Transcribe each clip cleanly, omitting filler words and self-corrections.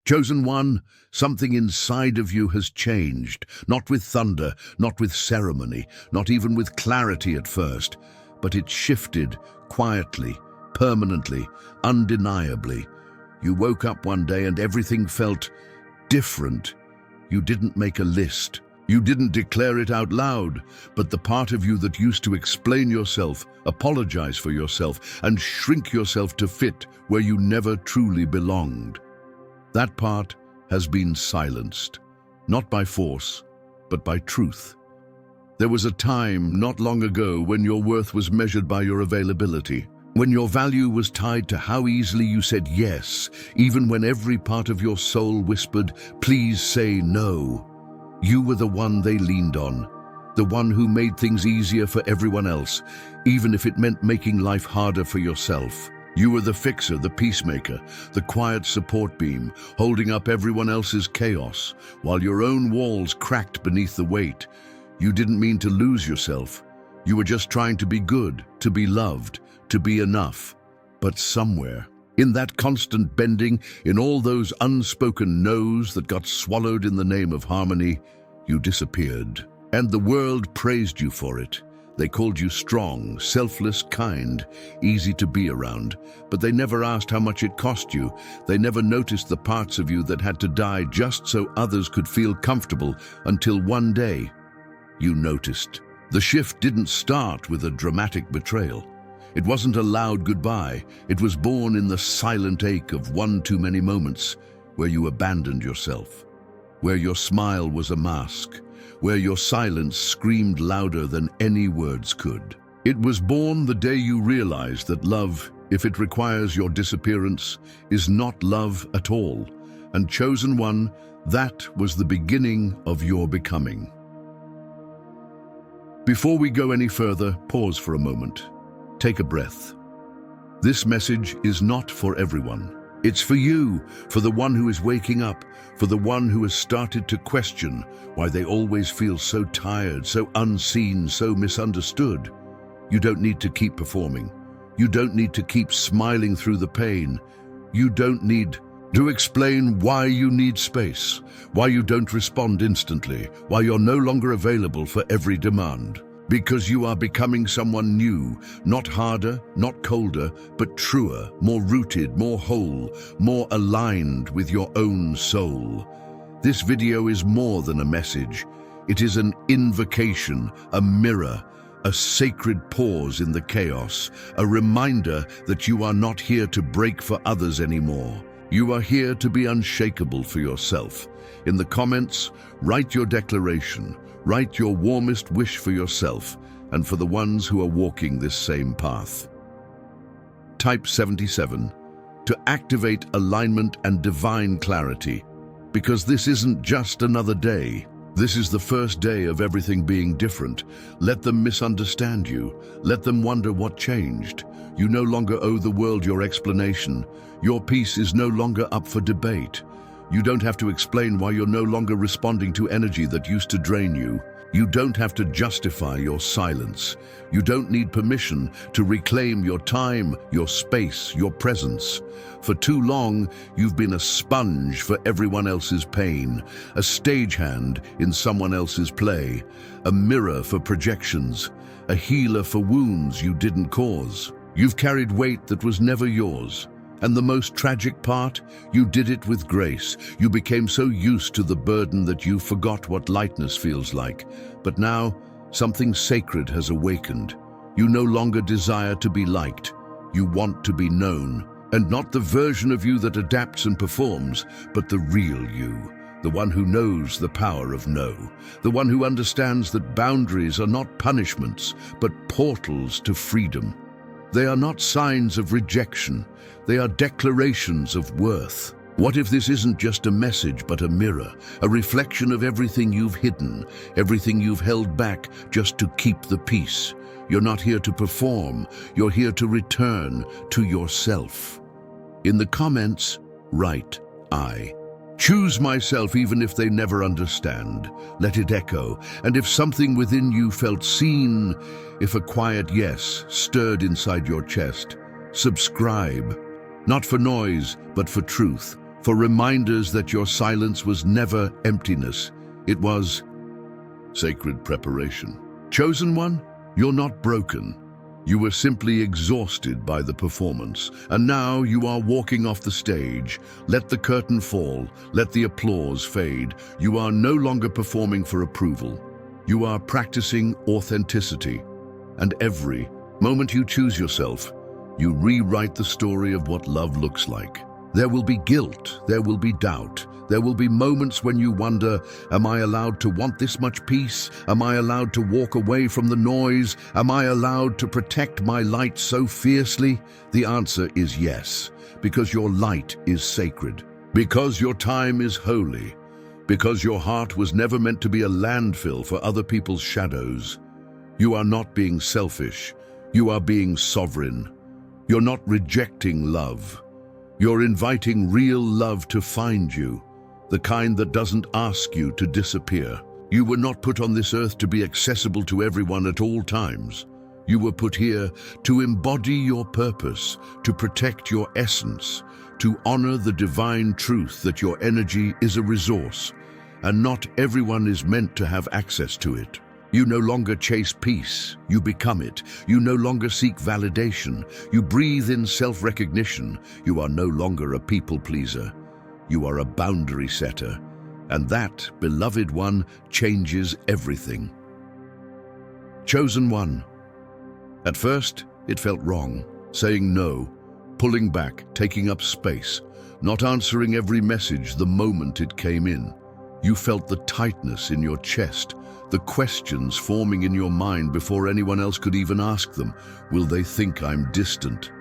Chosen one, something inside of you has changed, not with thunder, not with ceremony, not even with clarity at first, but it shifted quietly, permanently, undeniably. You woke up one day and everything felt different. You didn't make a list. You didn't declare it out loud, but the part of you that used to explain yourself, apologize for yourself, and shrink yourself to fit where you never truly belonged. That part has been silenced, not by force, but by truth. There was a time not long ago when your worth was measured by your availability, when your value was tied to how easily you said yes, even when every part of your soul whispered, "Please say no." You were the one they leaned on, the one who made things easier for everyone else, even if it meant making life harder for yourself. You were the fixer, the peacemaker, the quiet support beam, holding up everyone else's chaos, while your own walls cracked beneath the weight. You didn't mean to lose yourself. You were just trying to be good, to be loved, to be enough. But somewhere, in that constant bending, in all those unspoken no's that got swallowed in the name of harmony, you disappeared. And the world praised you for it. They called you strong, selfless, kind, easy to be around. But they never asked how much it cost you. They never noticed the parts of you that had to die just so others could feel comfortable, until one day, you noticed. The shift didn't start with a dramatic betrayal. It wasn't a loud goodbye. It was born in the silent ache of one too many moments where you abandoned yourself, where your smile was a mask, where your silence screamed louder than any words could. It was born the day you realized that love, if it requires your disappearance, is not love at all. And chosen one, that was the beginning of your becoming. Before we go any further, pause for a moment. Take a breath. This message is not for everyone. It's for you, for the one who is waking up, for the one who has started to question why they always feel so tired, so unseen, so misunderstood. You don't need to keep performing. You don't need to keep smiling through the pain. You don't need to explain why you need space, why you don't respond instantly, why you're no longer available for every demand. Because you are becoming someone new, not harder, not colder, but truer, more rooted, more whole, more aligned with your own soul. This video is more than a message. It is an invocation, a mirror, a sacred pause in the chaos, a reminder that you are not here to break for others anymore. You are here to be unshakable for yourself. In the comments, write your declaration. Write your warmest wish for yourself and for the ones who are walking this same path. Type 77 to activate alignment and divine clarity, because this isn't just another day. This is the first day of everything being different. Let them misunderstand you. Let them wonder what changed. You no longer owe the world your explanation. Your peace is no longer up for debate. You don't have to explain why you're no longer responding to energy that used to drain you. You don't have to justify your silence. You don't need permission to reclaim your time, your space, your presence. For too long, you've been a sponge for everyone else's pain, a stagehand in someone else's play, a mirror for projections, a healer for wounds you didn't cause. You've carried weight that was never yours. And the most tragic part, you did it with grace. You became so used to the burden that you forgot what lightness feels like. But now, something sacred has awakened. You no longer desire to be liked. You want to be known. And not the version of you that adapts and performs, but the real you. The one who knows the power of no. The one who understands that boundaries are not punishments, but portals to freedom. They are not signs of rejection. They are declarations of worth. What if this isn't just a message, but a mirror, a reflection of everything you've hidden, everything you've held back just to keep the peace? You're not here to perform. You're here to return to yourself. In the comments, write, "I choose myself even if they never understand." Let it echo. And if something within you felt seen, if a quiet yes stirred inside your chest, subscribe. Not for noise, but for truth. for reminders that your silence was never emptiness. It was sacred preparation. Chosen one, you're not broken. You were simply exhausted by the performance, and now you are walking off the stage. Let the curtain fall, let the applause fade. You are no longer performing for approval. You are practicing authenticity, and every moment you choose yourself, you rewrite the story of what love looks like. There will be guilt, there will be doubt, there will be moments when you wonder, am I allowed to want this much peace? Am I allowed to walk away from the noise? Am I allowed to protect my light so fiercely? The answer is yes, because your light is sacred, because your time is holy, because your heart was never meant to be a landfill for other people's shadows. You are not being selfish, you are being sovereign. You're not rejecting love. You're inviting real love to find you, the kind that doesn't ask you to disappear. You were not put on this earth to be accessible to everyone at all times. You were put here to embody your purpose, to protect your essence, to honor the divine truth that your energy is a resource, and not everyone is meant to have access to it. You no longer chase peace, you become it. You no longer seek validation, you breathe in self-recognition. You are no longer a people pleaser, you are a boundary setter. And that, beloved one, changes everything. Chosen one. At first, it felt wrong, saying no, pulling back, taking up space, not answering every message the moment it came in. You felt the tightness in your chest, the questions forming in your mind before anyone else could even ask them. Will they think I'm distant?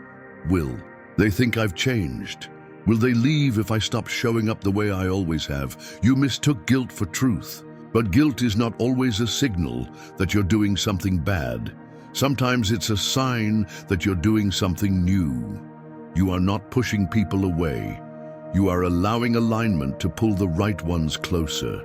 Will they think I've changed? Will they leave if I stop showing up the way I always have? You mistook guilt for truth, but guilt is not always a signal that you're doing something bad. Sometimes it's a sign that you're doing something new. You are not pushing people away. You are allowing alignment to pull the right ones closer.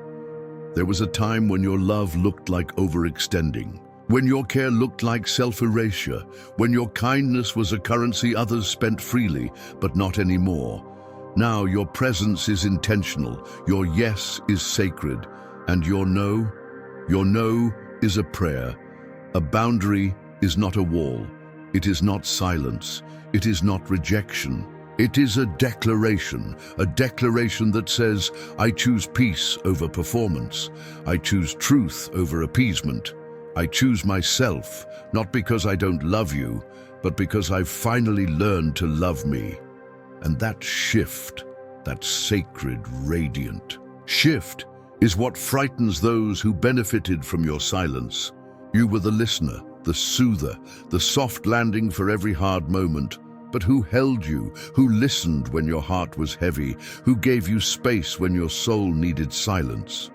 There was a time when your love looked like overextending, when your care looked like self-erasure, when your kindness was a currency others spent freely, but not anymore. Now your presence is intentional, your yes is sacred, and your no is a prayer. A boundary is not a wall. It is not silence. It is not rejection. It is a declaration that says, I choose peace over performance. I choose truth over appeasement. I choose myself, not because I don't love you, but because I've finally learned to love me. And that shift, that sacred, radiant shift, is what frightens those who benefited from your silence. You were the listener, the soother, the soft landing for every hard moment. But who held you, who listened when your heart was heavy, who gave you space when your soul needed silence.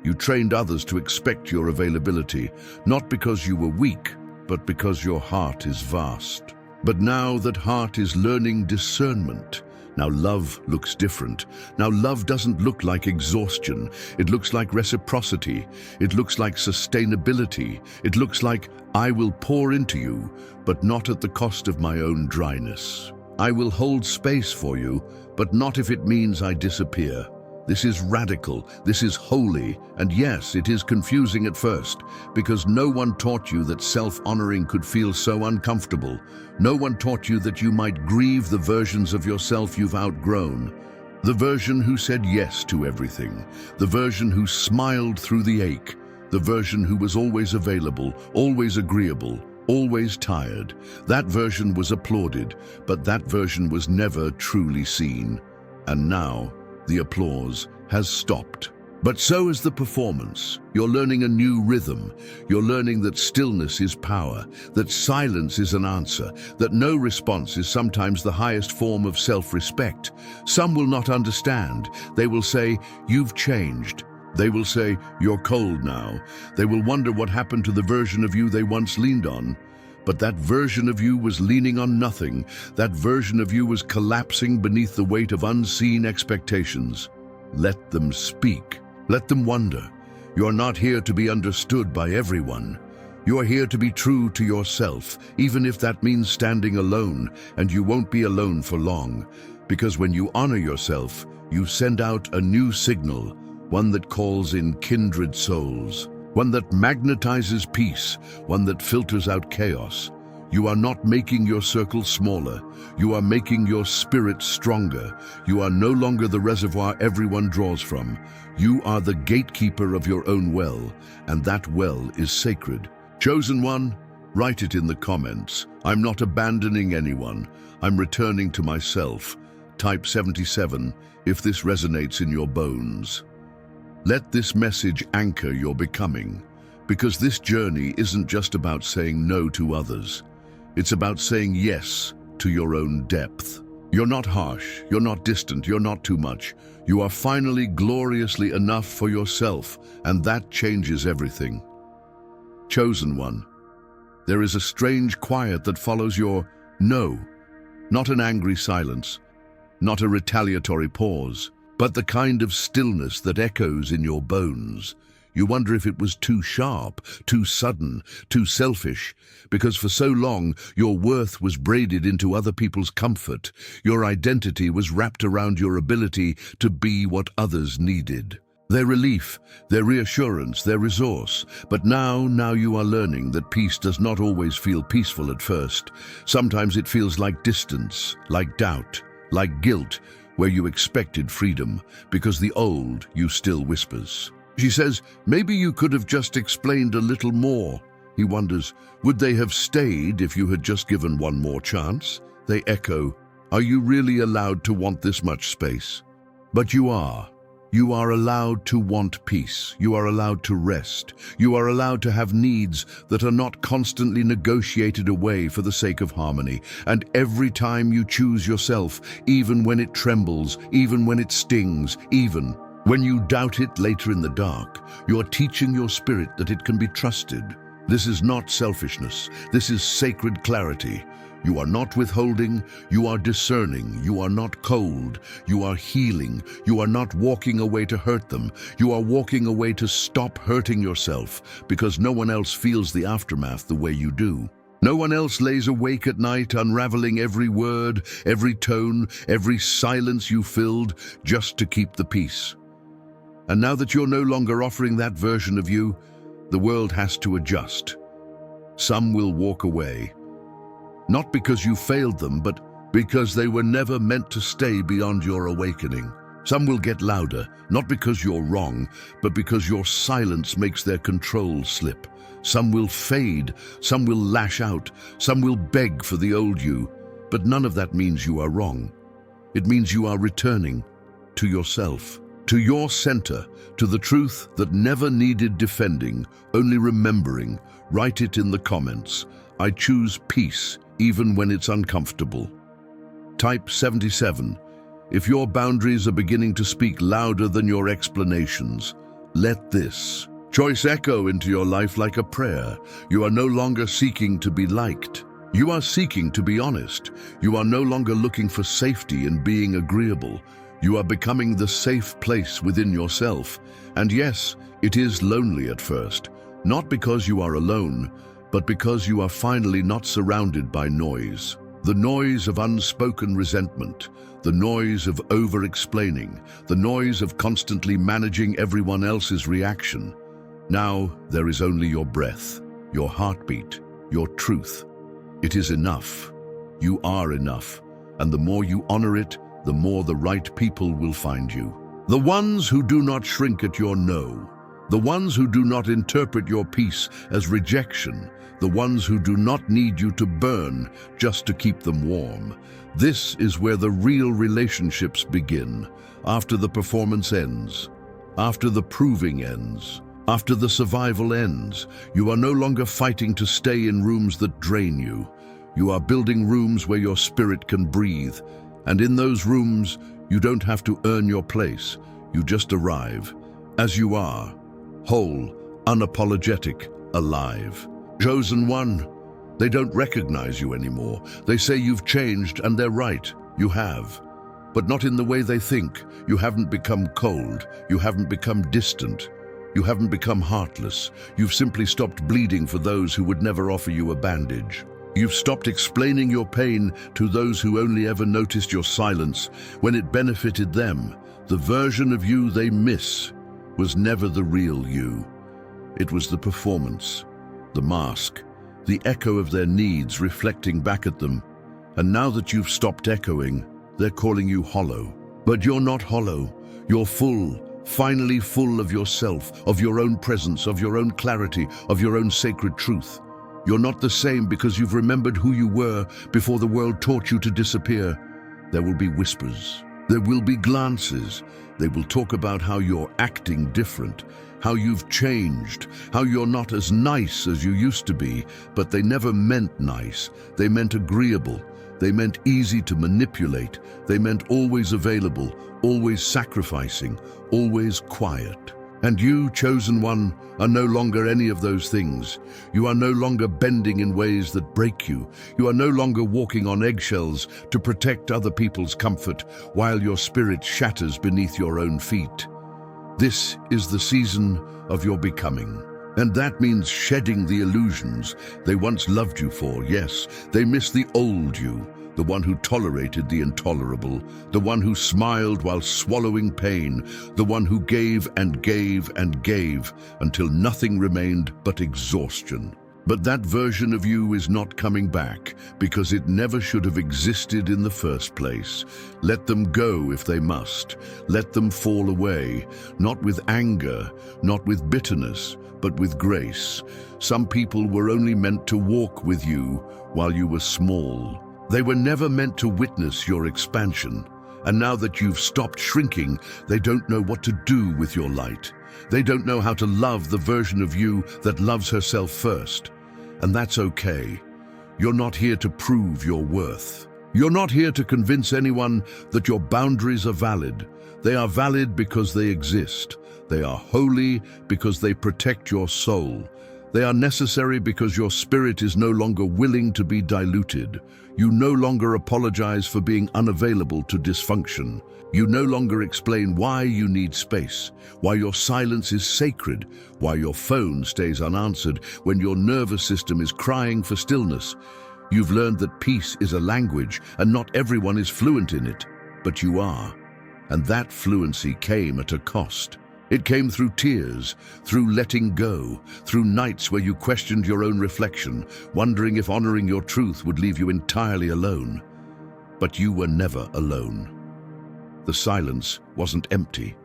You trained others to expect your availability, not because you were weak, but because your heart is vast. But now that heart is learning discernment, now love looks different. Now love doesn't look like exhaustion. It looks like reciprocity. It looks like sustainability. It looks like I will pour into you, but not at the cost of my own dryness. I will hold space for you, but not if it means I disappear. This is radical, this is holy, and yes, it is confusing at first, because no one taught you that self-honoring could feel so uncomfortable. No one taught you that you might grieve the versions of yourself you've outgrown. The version who said yes to everything, the version who smiled through the ache, the version who was always available, always agreeable, always tired. That version was applauded, but that version was never truly seen. And now, the applause has stopped. But so is the performance. You're learning a new rhythm. You're learning that stillness is power, that silence is an answer, that no response is sometimes the highest form of self-respect. Some will not understand. They will say, you've changed. They will say, you're cold now. They will wonder what happened to the version of you they once leaned on. But that version of you was leaning on nothing. That version of you was collapsing beneath the weight of unseen expectations. Let them speak. Let them wonder. You're not here to be understood by everyone. You're here to be true to yourself, even if that means standing alone, and you won't be alone for long. Because when you honor yourself, You send out a new signal, one that calls in kindred souls, one that magnetizes peace, one that filters out chaos. You are not making your circle smaller. You are making your spirit stronger. You are no longer the reservoir everyone draws from. You are the gatekeeper of your own well, and that well is sacred. Chosen one, write it in the comments. I'm not abandoning anyone. I'm returning to myself. Type 77 if this resonates in your bones. Let this message anchor your becoming, because this journey isn't just about saying no to others. It's about saying yes to your own depth. You're not harsh, you're not distant, you're not too much. You are finally gloriously enough for yourself, and that changes everything. Chosen one, there is a strange quiet that follows your no, not an angry silence, not a retaliatory pause, but the kind of stillness that echoes in your bones. You wonder if it was too sharp, too sudden, too selfish, because for so long your worth was braided into other people's comfort. Your identity was wrapped around your ability to be what others needed. Their relief, their reassurance, their resource. But now you are learning that peace does not always feel peaceful at first. Sometimes it feels like distance, like doubt, like guilt, where you expected freedom, because the old you still whispers. She says, maybe you could have just explained a little more. He wonders, would they have stayed if you had just given one more chance? They echo, are you really allowed to want this much space? But you are. You are allowed to want peace. You are allowed to rest. You are allowed to have needs that are not constantly negotiated away for the sake of harmony. And every time you choose yourself, even when it trembles, even when it stings, even when you doubt it later in the dark, you're teaching your spirit that it can be trusted. This is not selfishness. This is sacred clarity. You are not withholding, you are discerning. You are not cold, you are healing. You are not walking away to hurt them. You are walking away to stop hurting yourself, because no one else feels the aftermath the way you do. No one else lays awake at night unraveling every word, every tone, every silence you filled just to keep the peace. And now that you're no longer offering that version of you, the world has to adjust. Some will walk away. Not because you failed them, but because they were never meant to stay beyond your awakening. Some will get louder, not because you're wrong, but because your silence makes their control slip. Some will fade, some will lash out, some will beg for the old you, but none of that means you are wrong. It means you are returning to yourself, to your center, to the truth that never needed defending, only remembering. Write it in the comments. I choose peace, even when it's uncomfortable. Type 77 if your boundaries are beginning to speak louder than your explanations. Let this choice echo into your life like a prayer. You are no longer seeking to be liked. You are seeking to be honest. You are no longer looking for safety in being agreeable. You are becoming the safe place within yourself. And yes, it is lonely at first, not because you are alone, but because you are finally not surrounded by noise. The noise of unspoken resentment, the noise of over-explaining, the noise of constantly managing everyone else's reaction. Now there is only your breath, your heartbeat, your truth. It is enough. You are enough. And the more you honor it, the more the right people will find you. The ones who do not shrink at your no. The ones who do not interpret your peace as rejection. The ones who do not need you to burn just to keep them warm. This is where the real relationships begin. After the performance ends. After the proving ends. After the survival ends. You are no longer fighting to stay in rooms that drain you. You are building rooms where your spirit can breathe. And in those rooms, you don't have to earn your place. You just arrive, as you are, whole, unapologetic, alive. Chosen one, they don't recognize you anymore. They say you've changed, and they're right, you have. But not in the way they think. You haven't become cold. You haven't become distant. You haven't become heartless. You've simply stopped bleeding for those who would never offer you a bandage. You've stopped explaining your pain to those who only ever noticed your silence when it benefited them. The version of you they miss was never the real you. It was the performance, the mask, the echo of their needs reflecting back at them. And now that you've stopped echoing, they're calling you hollow. But you're not hollow. You're full, finally full of yourself, of your own presence, of your own clarity, of your own sacred truth. You're not the same because you've remembered who you were before the world taught you to disappear. There will be whispers. There will be glances. They will talk about how you're acting different, how you've changed, how you're not as nice as you used to be, but they never meant nice. They meant agreeable. They meant easy to manipulate. They meant always available, always sacrificing, always quiet. And you, chosen one, are no longer any of those things. You are no longer bending in ways that break you. You are no longer walking on eggshells to protect other people's comfort while your spirit shatters beneath your own feet. This is the season of your becoming. And that means shedding the illusions they once loved you for. Yes, they miss the old you, the one who tolerated the intolerable, the one who smiled while swallowing pain, the one who gave and gave and gave until nothing remained but exhaustion. But that version of you is not coming back because it never should have existed in the first place. Let them go if they must. Let them fall away, not with anger, not with bitterness, but with grace. Some people were only meant to walk with you while you were small. They were never meant to witness your expansion. And now that you've stopped shrinking, they don't know what to do with your light. They don't know how to love the version of you that loves herself first. And that's okay. You're not here to prove your worth. You're not here to convince anyone that your boundaries are valid. They are valid because they exist. They are holy because they protect your soul. They are necessary because your spirit is no longer willing to be diluted. You no longer apologize for being unavailable to dysfunction. You no longer explain why you need space, why your silence is sacred, why your phone stays unanswered when your nervous system is crying for stillness. You've learned that peace is a language and not everyone is fluent in it, but you are. And that fluency came at a cost. It came through tears, through letting go, through nights where you questioned your own reflection, wondering if honoring your truth would leave you entirely alone. But you were never alone. The silence wasn't empty.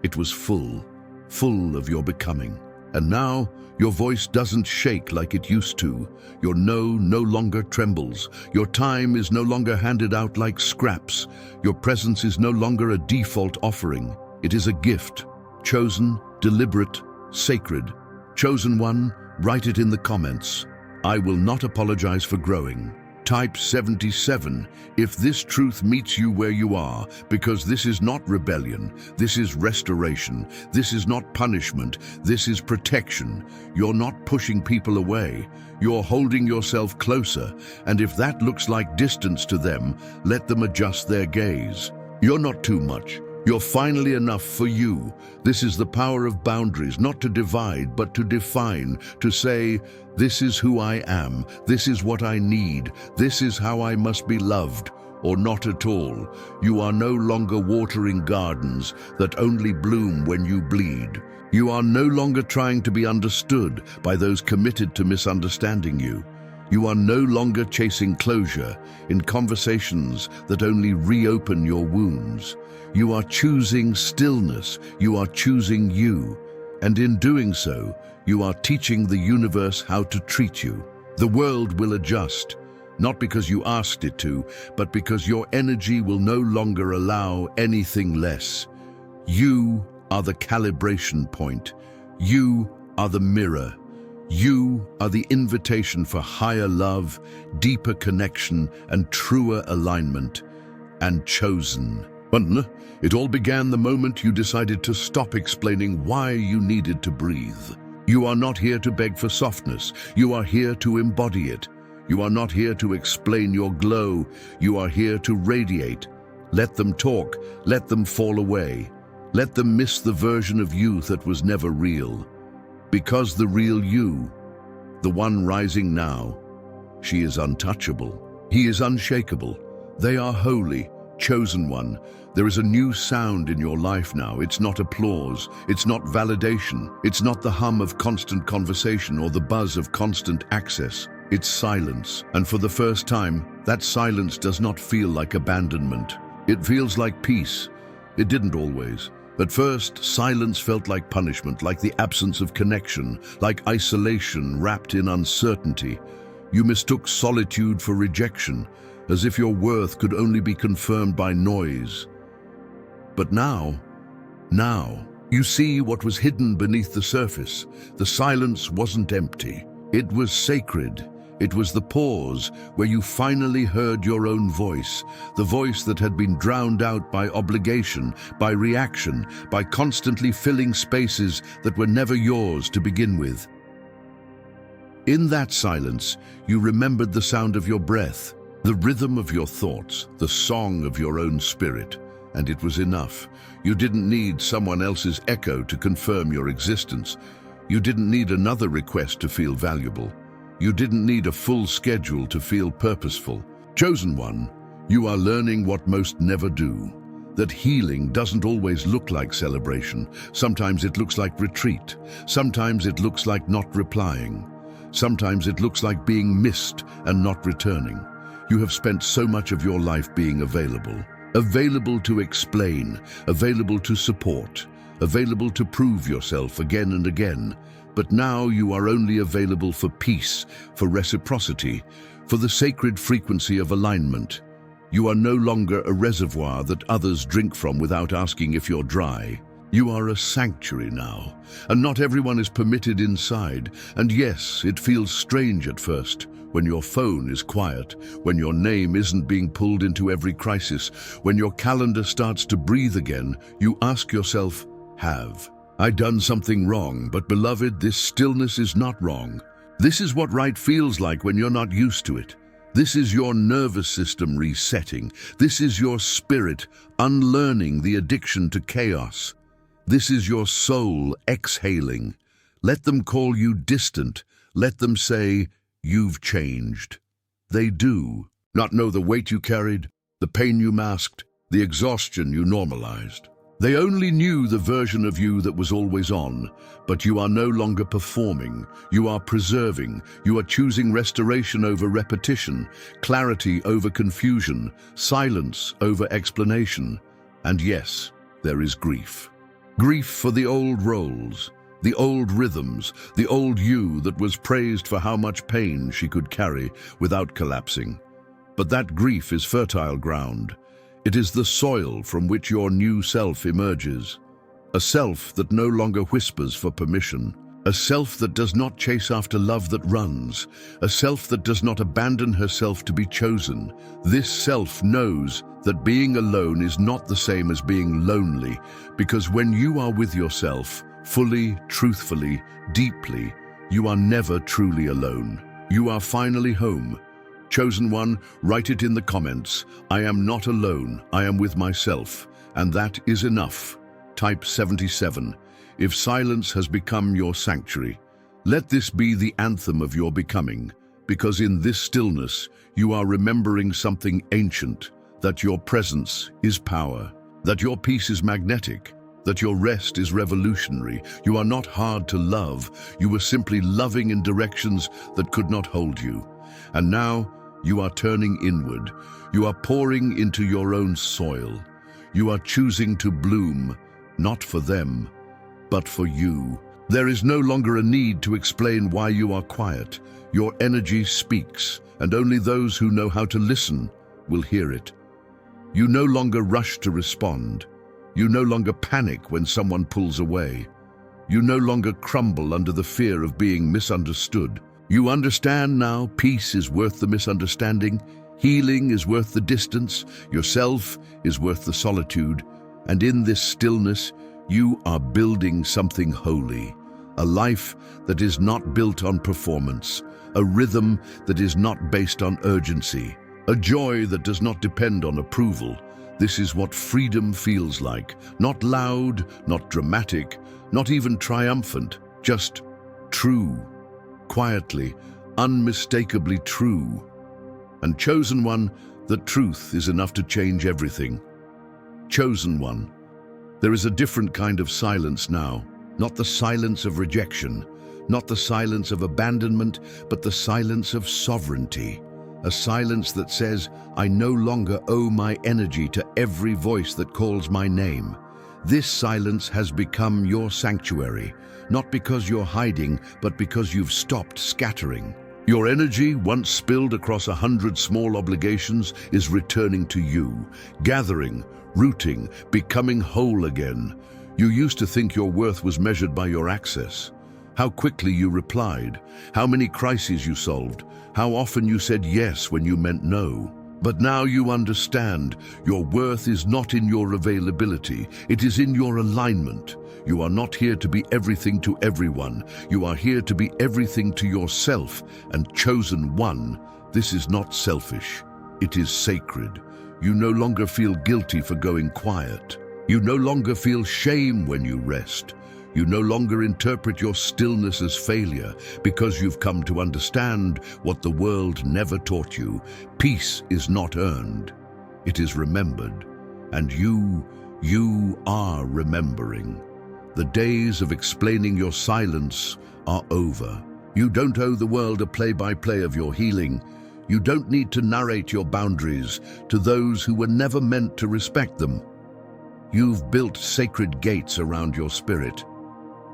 It was full, full of your becoming. And now, your voice doesn't shake like it used to. Your no longer trembles. Your time is no longer handed out like scraps. Your presence is no longer a default offering. It is a gift. Chosen, deliberate, sacred. Chosen one, write it in the comments. I will not apologize for growing. Type 77 if this truth meets you where you are, because this is not rebellion, this is restoration, this is not punishment, this is protection. You're not pushing people away, you're holding yourself closer, and if that looks like distance to them, let them adjust their gaze. You're not too much. You're finally enough for you. This is the power of boundaries, not to divide, but to define, to say, this is who I am, this is what I need, this is how I must be loved, or not at all. You are no longer watering gardens that only bloom when you bleed. You are no longer trying to be understood by those committed to misunderstanding you. You are no longer chasing closure in conversations that only reopen your wounds. You are choosing stillness. You are choosing you. And in doing so, you are teaching the universe how to treat you. The world will adjust, not because you asked it to, but because your energy will no longer allow anything less. You are the calibration point. You are the mirror. You are the invitation for higher love, deeper connection, and truer alignment. And chosen. It all began the moment you decided to stop explaining why you needed to breathe. You are not here to beg for softness. You are here to embody it. You are not here to explain your glow. You are here to radiate. Let them talk. Let them fall away. Let them miss the version of you that was never real. Because the real you, the one rising now, She is untouchable. He is unshakable. They are holy, chosen one. There is a new sound in your life now. It's not applause. It's not validation. It's not the hum of constant conversation or the buzz of constant access. It's silence. And for the first time, that silence does not feel like abandonment. It feels like peace. It didn't always. At first, silence felt like punishment, like the absence of connection, like isolation wrapped in uncertainty. You mistook solitude for rejection, as if your worth could only be confirmed by noise. But now, you see what was hidden beneath the surface. The silence wasn't empty. It was sacred. It was the pause where you finally heard your own voice, the voice that had been drowned out by obligation, by reaction, by constantly filling spaces that were never yours to begin with. In that silence, you remembered the sound of your breath, the rhythm of your thoughts, the song of your own spirit, and it was enough. You didn't need someone else's echo to confirm your existence. You didn't need another request to feel valuable. You didn't need a full schedule to feel purposeful. Chosen one, you are learning what most never do. That healing doesn't always look like celebration. Sometimes it looks like retreat. Sometimes it looks like not replying. Sometimes it looks like being missed and not returning. You have spent so much of your life being available. Available to explain, available to support, available to prove yourself again and again. But now you are only available for peace, for reciprocity, for the sacred frequency of alignment. You are no longer a reservoir that others drink from without asking if you're dry. You are a sanctuary now, and not everyone is permitted inside. And yes, it feels strange at first, when your phone is quiet, when your name isn't being pulled into every crisis, when your calendar starts to breathe again, you ask yourself, have I done something wrong? But beloved, this stillness is not wrong. This is what right feels like when you're not used to it. This is your nervous system resetting. This is your spirit unlearning the addiction to chaos. This is your soul exhaling. Let them call you distant. Let them say, you've changed. They do. Not know the weight you carried, the pain you masked, the exhaustion you normalized. They only knew the version of you that was always on, but you are no longer performing. You are preserving. You are choosing restoration over repetition, clarity over confusion, silence over explanation. And yes, there is grief. Grief for the old roles, the old rhythms, the old you that was praised for how much pain she could carry without collapsing. But that grief is fertile ground. It is the soil from which your new self emerges. A self that no longer whispers for permission. A self that does not chase after love that runs. A self that does not abandon herself to be chosen. This self knows that being alone is not the same as being lonely, because when you are with yourself, fully, truthfully, deeply, you are never truly alone. You are finally home. Chosen one, write it in the comments. I am not alone, I am with myself, and that is enough. Type 77. If silence has become your sanctuary, let this be the anthem of your becoming, because in this stillness you are remembering something ancient, that your presence is power, that your peace is magnetic, that your rest is revolutionary. You are not hard to love, you were simply loving in directions that could not hold you. And now, you are turning inward. You are pouring into your own soil. You are choosing to bloom, not for them, but for you. There is no longer a need to explain why you are quiet. Your energy speaks, and only those who know how to listen will hear it. You no longer rush to respond. You no longer panic when someone pulls away. You no longer crumble under the fear of being misunderstood. You understand now, peace is worth the misunderstanding, healing is worth the distance, yourself is worth the solitude, and in this stillness, you are building something holy, a life that is not built on performance, a rhythm that is not based on urgency, a joy that does not depend on approval. This is what freedom feels like, not loud, not dramatic, not even triumphant, just true. Quietly, unmistakably true. And chosen one, the truth is enough to change everything. Chosen one, there is a different kind of silence now, not the silence of rejection, not the silence of abandonment, but the silence of sovereignty. A silence that says, I no longer owe my energy to every voice that calls my name. This silence has become your sanctuary, not because you're hiding, but because you've stopped scattering. Your energy, once spilled across 100 small obligations, is returning to you, gathering, rooting, becoming whole again. You used to think your worth was measured by your access. How quickly you replied, how many crises you solved, how often you said yes when you meant no. But now you understand, your worth is not in your availability, it is in your alignment. You are not here to be everything to everyone. You are here to be everything to yourself. And chosen one, this is not selfish, it is sacred. You no longer feel guilty for going quiet. You no longer feel shame when you rest. You no longer interpret your stillness as failure because you've come to understand what the world never taught you. Peace is not earned, it is remembered. And you are remembering. The days of explaining your silence are over. You don't owe the world a play-by-play of your healing. You don't need to narrate your boundaries to those who were never meant to respect them. You've built sacred gates around your spirit.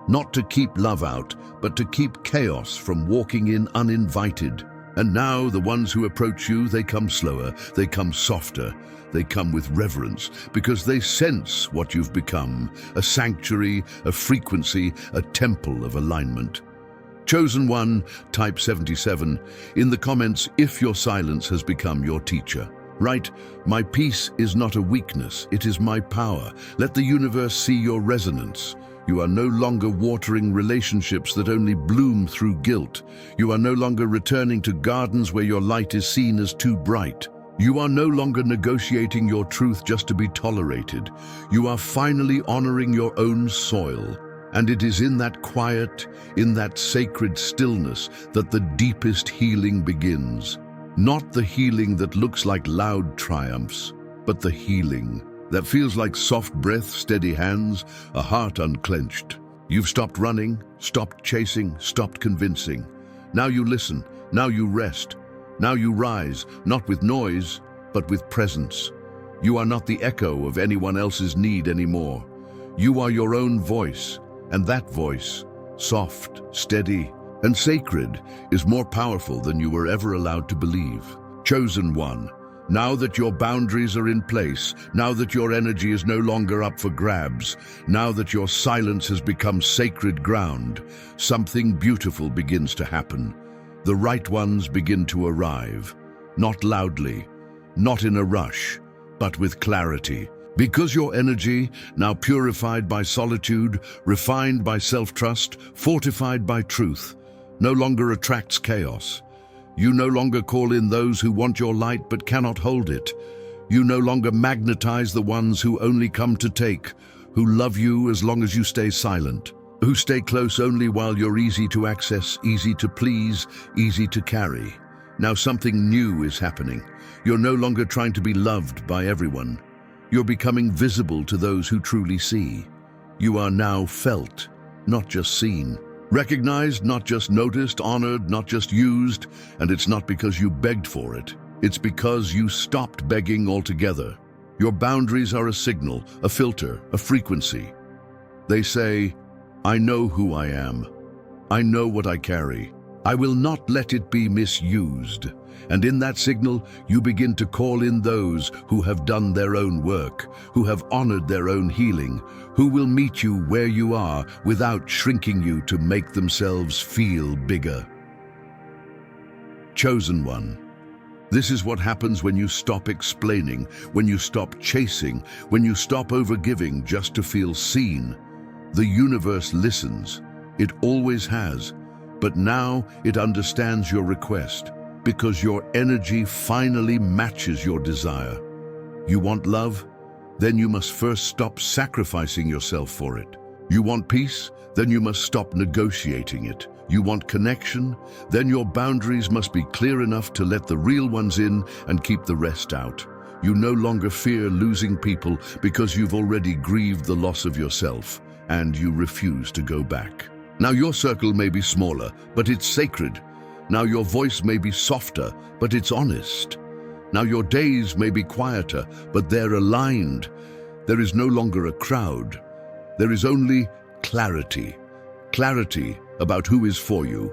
Not to keep love out, but to keep chaos from walking in uninvited. And now the ones who approach you, they come slower, they come softer, they come with reverence, because they sense what you've become, a sanctuary, a frequency, a temple of alignment. Chosen one, type 77, in the comments if your silence has become your teacher. Write, my peace is not a weakness, it is my power. Let the universe see your resonance. You are no longer watering relationships that only bloom through guilt. You are no longer returning to gardens where your light is seen as too bright. You are no longer negotiating your truth just to be tolerated. You are finally honoring your own soil. And it is in that quiet, in that sacred stillness that the deepest healing begins. Not the healing that looks like loud triumphs, but the healing that feels like soft breath, steady hands, a heart unclenched. You've stopped running, stopped chasing, stopped convincing. Now you listen, now you rest, now you rise, not with noise, but with presence. You are not the echo of anyone else's need anymore. You are your own voice, and that voice, soft, steady, and sacred, is more powerful than you were ever allowed to believe. Chosen one, now that your boundaries are in place, now that your energy is no longer up for grabs, now that your silence has become sacred ground, something beautiful begins to happen. The right ones begin to arrive, not loudly, not in a rush, but with clarity. Because your energy, now purified by solitude, refined by self-trust, fortified by truth, no longer attracts chaos. You no longer call in those who want your light but cannot hold it. You no longer magnetize the ones who only come to take, who love you as long as you stay silent, who stay close only while you're easy to access, easy to please, easy to carry. Now something new is happening. You're no longer trying to be loved by everyone. You're becoming visible to those who truly see. You are now felt, not just seen. Recognized, not just noticed, honored, not just used, and it's not because you begged for it. It's because you stopped begging altogether. Your boundaries are a signal, a filter, a frequency. They say, I know who I am. I know what I carry. I will not let it be misused. And in that signal, you begin to call in those who have done their own work, who have honored their own healing, who will meet you where you are without shrinking you to make themselves feel bigger. Chosen one. This is what happens when you stop explaining, when you stop chasing, when you stop overgiving just to feel seen. The universe listens. It always has. But now it understands your request, because your energy finally matches your desire. You want love? Then you must first stop sacrificing yourself for it. You want peace? Then you must stop negotiating it. You want connection? Then your boundaries must be clear enough to let the real ones in and keep the rest out. You no longer fear losing people because you've already grieved the loss of yourself, and you refuse to go back. Now your circle may be smaller, but it's sacred. Now your voice may be softer, but it's honest. Now your days may be quieter, but they're aligned. There is no longer a crowd. There is only clarity. Clarity about who is for you.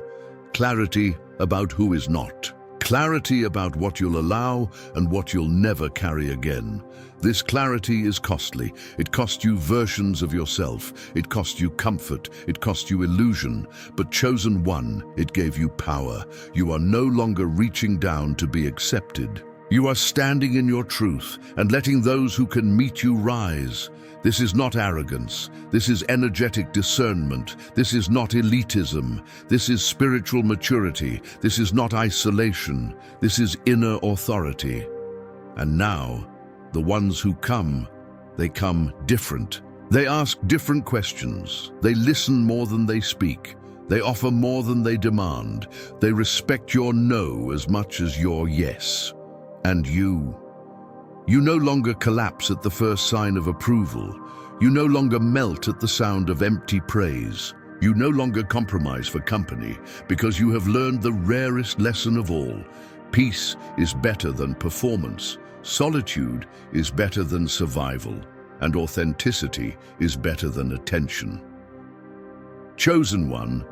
Clarity about who is not. Clarity about what you'll allow and what you'll never carry again. This clarity is costly. It costs you versions of yourself. It costs you comfort. It costs you illusion. But chosen one, it gave you power. You are no longer reaching down to be accepted. You are standing in your truth and letting those who can meet you rise. This is not arrogance. This is energetic discernment. This is not elitism. This is spiritual maturity. This is not isolation. This is inner authority. And now, the ones who come, they come different. They ask different questions. They listen more than they speak. They offer more than they demand. They respect your no as much as your yes. And you no longer collapse at the first sign of approval. You no longer melt at the sound of empty praise. You no longer compromise for company because you have learned the rarest lesson of all. Peace is better than performance. Solitude is better than survival. And authenticity is better than attention. Chosen one,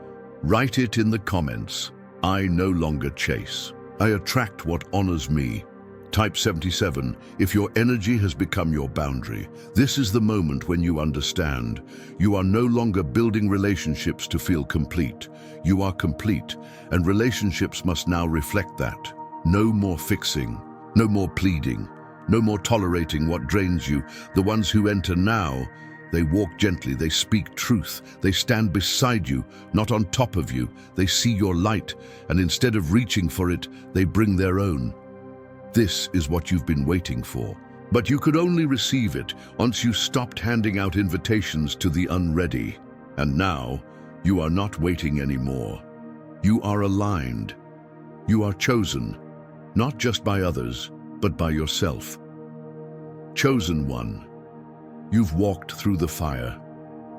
write it in the comments. I no longer chase. I attract what honors me. Type 77, if your energy has become your boundary, this is the moment when you understand. You are no longer building relationships to feel complete. You are complete, and relationships must now reflect that. No more fixing, no more pleading, no more tolerating what drains you. The ones who enter now, they walk gently, they speak truth, they stand beside you, not on top of you. They see your light, and instead of reaching for it, they bring their own. This is what you've been waiting for. But you could only receive it once you stopped handing out invitations to the unready. And now, you are not waiting anymore. You are aligned. You are chosen, not just by others, but by yourself. Chosen one. You've walked through the fire.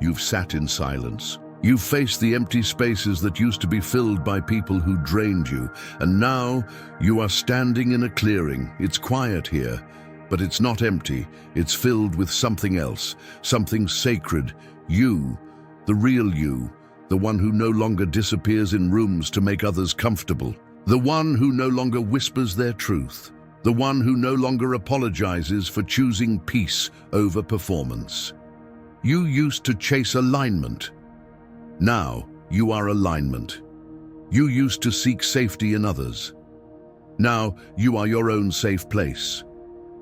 You've sat in silence. You've faced the empty spaces that used to be filled by people who drained you, and now you are standing in a clearing. It's quiet here, but it's not empty. It's filled with something else, something sacred. You, the real you, the one who no longer disappears in rooms to make others comfortable, the one who no longer whispers their truth, the one who no longer apologizes for choosing peace over performance. You used to chase alignment. Now, you are alignment. You used to seek safety in others. Now, you are your own safe place.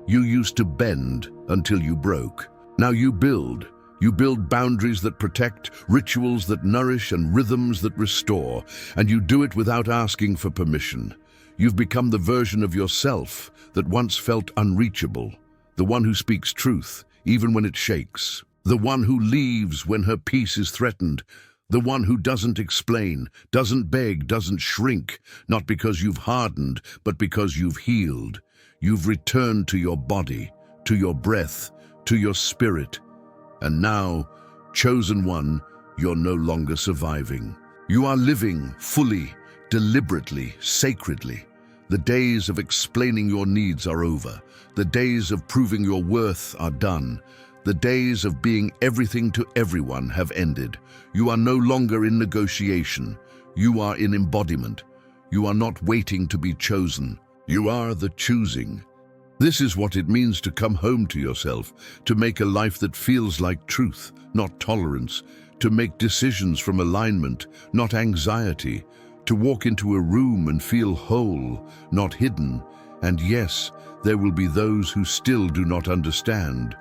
You used to bend until you broke. Now you build. You build boundaries that protect, rituals that nourish, and rhythms that restore. And you do it without asking for permission. You've become the version of yourself that once felt unreachable. The one who speaks truth, even when it shakes. The one who leaves when her peace is threatened. The one who doesn't explain, doesn't beg, doesn't shrink, not because you've hardened, but because you've healed. You've returned to your body, to your breath, to your spirit. And now, chosen one, you're no longer surviving. You are living fully, deliberately, sacredly. The days of explaining your needs are over. The days of proving your worth are done. The days of being everything to everyone have ended. You are no longer in negotiation. You are in embodiment. You are not waiting to be chosen. You are the choosing. This is what it means to come home to yourself, to make a life that feels like truth, not tolerance, to make decisions from alignment, not anxiety, to walk into a room and feel whole, not hidden. And yes, there will be those who still do not understand.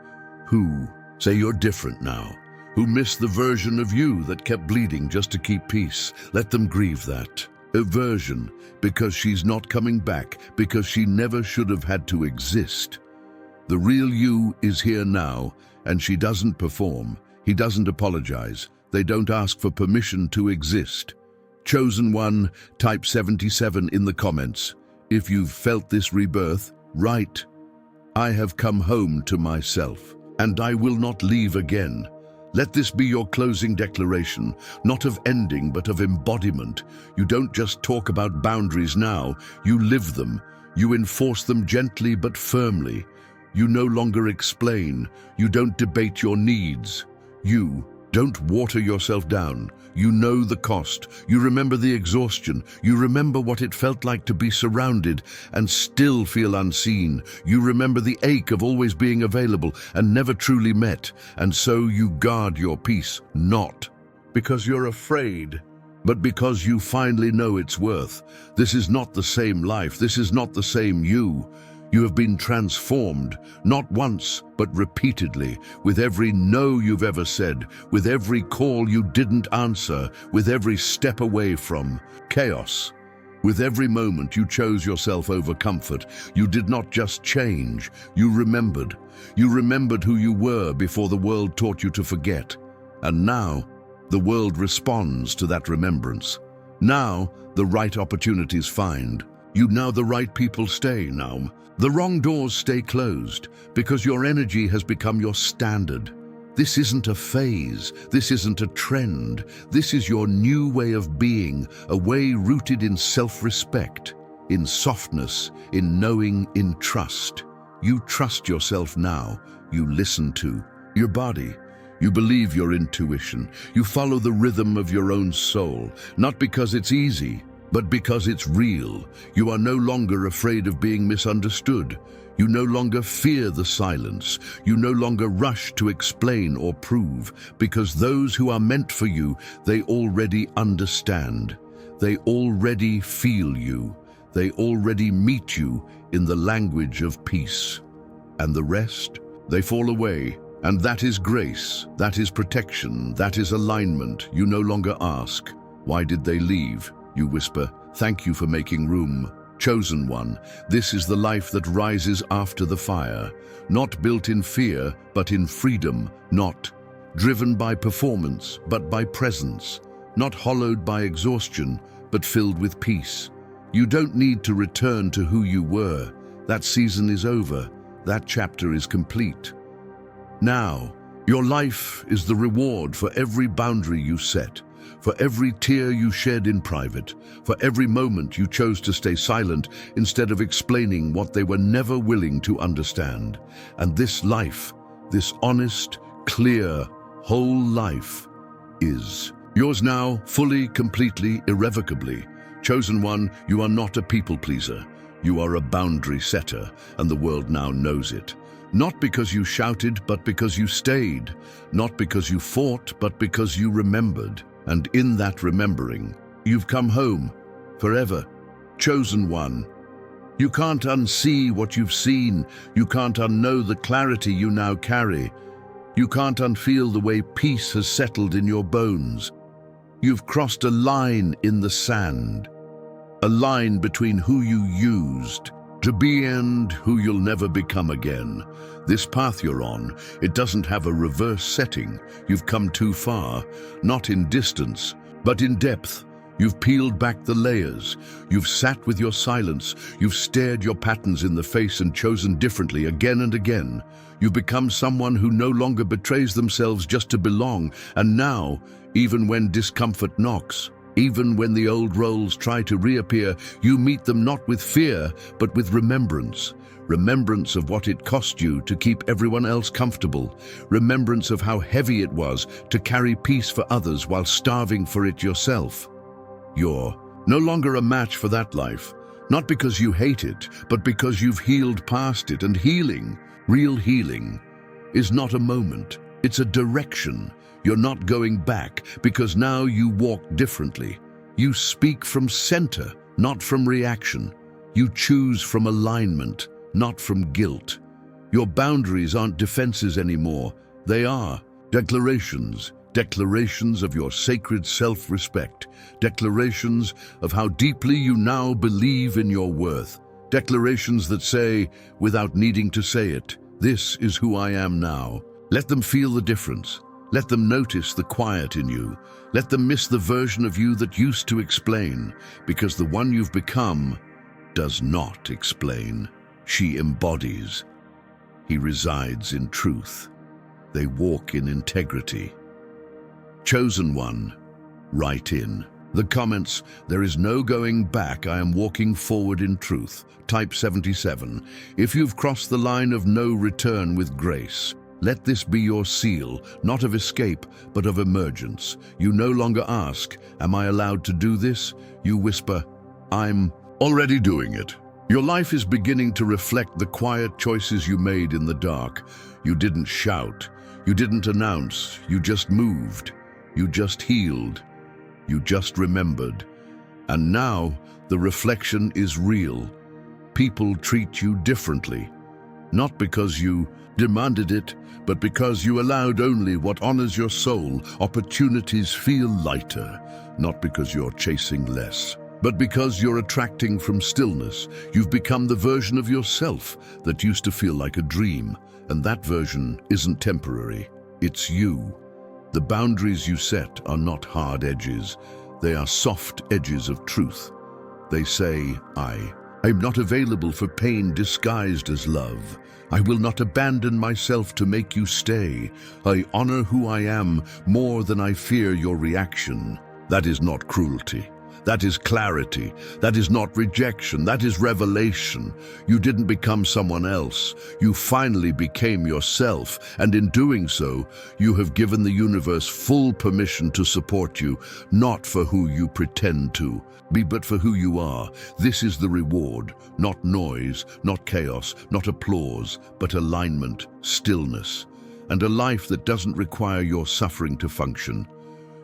Who say you're different now, who miss the version of you that kept bleeding just to keep peace. Let them grieve that. Aversion, because she's not coming back, because she never should have had to exist. The real you is here now, and she doesn't perform. He doesn't apologize. They don't ask for permission to exist. Chosen one, type 77 in the comments. If you've felt this rebirth, write, I have come home to myself, and I will not leave again. Let this be your closing declaration, not of ending, but of embodiment. You don't just talk about boundaries now, you live them. You enforce them gently but firmly. You no longer explain. You don't debate your needs. You don't water yourself down. You know the cost. You remember the exhaustion. You remember what it felt like to be surrounded and still feel unseen. You remember the ache of always being available and never truly met. And so you guard your peace, not because you're afraid, but because you finally know its worth. This is not the same life. This is not the same you. You have been transformed, not once, but repeatedly, with every no you've ever said, with every call you didn't answer, with every step away from chaos. With every moment you chose yourself over comfort. You did not just change, you remembered. You remembered who you were before the world taught you to forget. And now, the world responds to that remembrance. Now, the right opportunities find. Now the right people stay now. The wrong doors stay closed because your energy has become your standard. This isn't a phase. This isn't a trend. This is your new way of being, a way rooted in self-respect, in softness, in knowing, in trust. You trust yourself now. You listen to your body. You believe your intuition. You follow the rhythm of your own soul, not because it's easy, but because it's real. You are no longer afraid of being misunderstood. You no longer fear the silence. You no longer rush to explain or prove, because those who are meant for you, they already understand. They already feel you. They already meet you in the language of peace. And the rest, they fall away. And that is grace, that is protection, that is alignment. You no longer ask, why did they leave? You whisper, thank you for making room. Chosen one, this is the life that rises after the fire, not built in fear, but in freedom, not driven by performance, but by presence, not hollowed by exhaustion, but filled with peace. You don't need to return to who you were. That season is over. That chapter is complete. Now, your life is the reward for every boundary you set, for every tear you shed in private, for every moment you chose to stay silent instead of explaining what they were never willing to understand. And this life, this honest, clear, whole life, is yours now, fully, completely, irrevocably. Chosen one, you are not a people pleaser. You are a boundary setter, and the world now knows it. Not because you shouted, but because you stayed. Not because you fought, but because you remembered. And in that remembering, you've come home, forever. Chosen one. You can't unsee what you've seen. You can't unknow the clarity you now carry. You can't unfeel the way peace has settled in your bones. You've crossed a line in the sand. A line between who you used to be and who you'll never become again. This path you're on, it doesn't have a reverse setting. You've come too far, not in distance, but in depth. You've peeled back the layers. You've sat with your silence. You've stared your patterns in the face and chosen differently again and again. You've become someone who no longer betrays themselves just to belong. And now, even when discomfort knocks, even when the old roles try to reappear, you meet them not with fear, but with remembrance. Remembrance of what it cost you to keep everyone else comfortable. Remembrance of how heavy it was to carry peace for others while starving for it yourself. You're no longer a match for that life, not because you hate it, but because you've healed past it. And healing, real healing, is not a moment, it's a direction. You're not going back because now you walk differently. You speak from center, not from reaction. You choose from alignment, not from guilt. Your boundaries aren't defenses anymore. They are declarations. Declarations of your sacred self-respect. Declarations of how deeply you now believe in your worth. Declarations that say, without needing to say it, this is who I am now. Let them feel the difference. Let them notice the quiet in you. Let them miss the version of you that used to explain, because the one you've become does not explain. She embodies. He resides in truth. They walk in integrity. Chosen one, write in the comments, "There is no going back, I am walking forward in truth." Type 77. If you've crossed the line of no return with grace, let this be your seal, not of escape, but of emergence. You no longer ask, "Am I allowed to do this?" You whisper, "I'm already doing it." Your life is beginning to reflect the quiet choices you made in the dark. You didn't shout. You didn't announce. You just moved. You just healed. You just remembered. And now the reflection is real. People treat you differently, not because you demanded it, but because you allowed only what honors your soul. Opportunities feel lighter, not because you're chasing less, but because you're attracting from stillness. You've become the version of yourself that used to feel like a dream, and that version isn't temporary. It's you. The boundaries you set are not hard edges. They are soft edges of truth. They say, I'm not available for pain disguised as love. I will not abandon myself to make you stay. I honor who I am more than I fear your reaction. That is not cruelty. That is clarity. That is not rejection. That is revelation. You didn't become someone else. You finally became yourself, and in doing so, you have given the universe full permission to support you, not for who you pretend to be, but for who you are. This is the reward, not noise, not chaos, not applause, but alignment, stillness, and a life that doesn't require your suffering to function.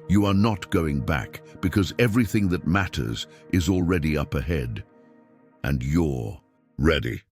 You are not going back, because everything that matters is already up ahead, and you're ready.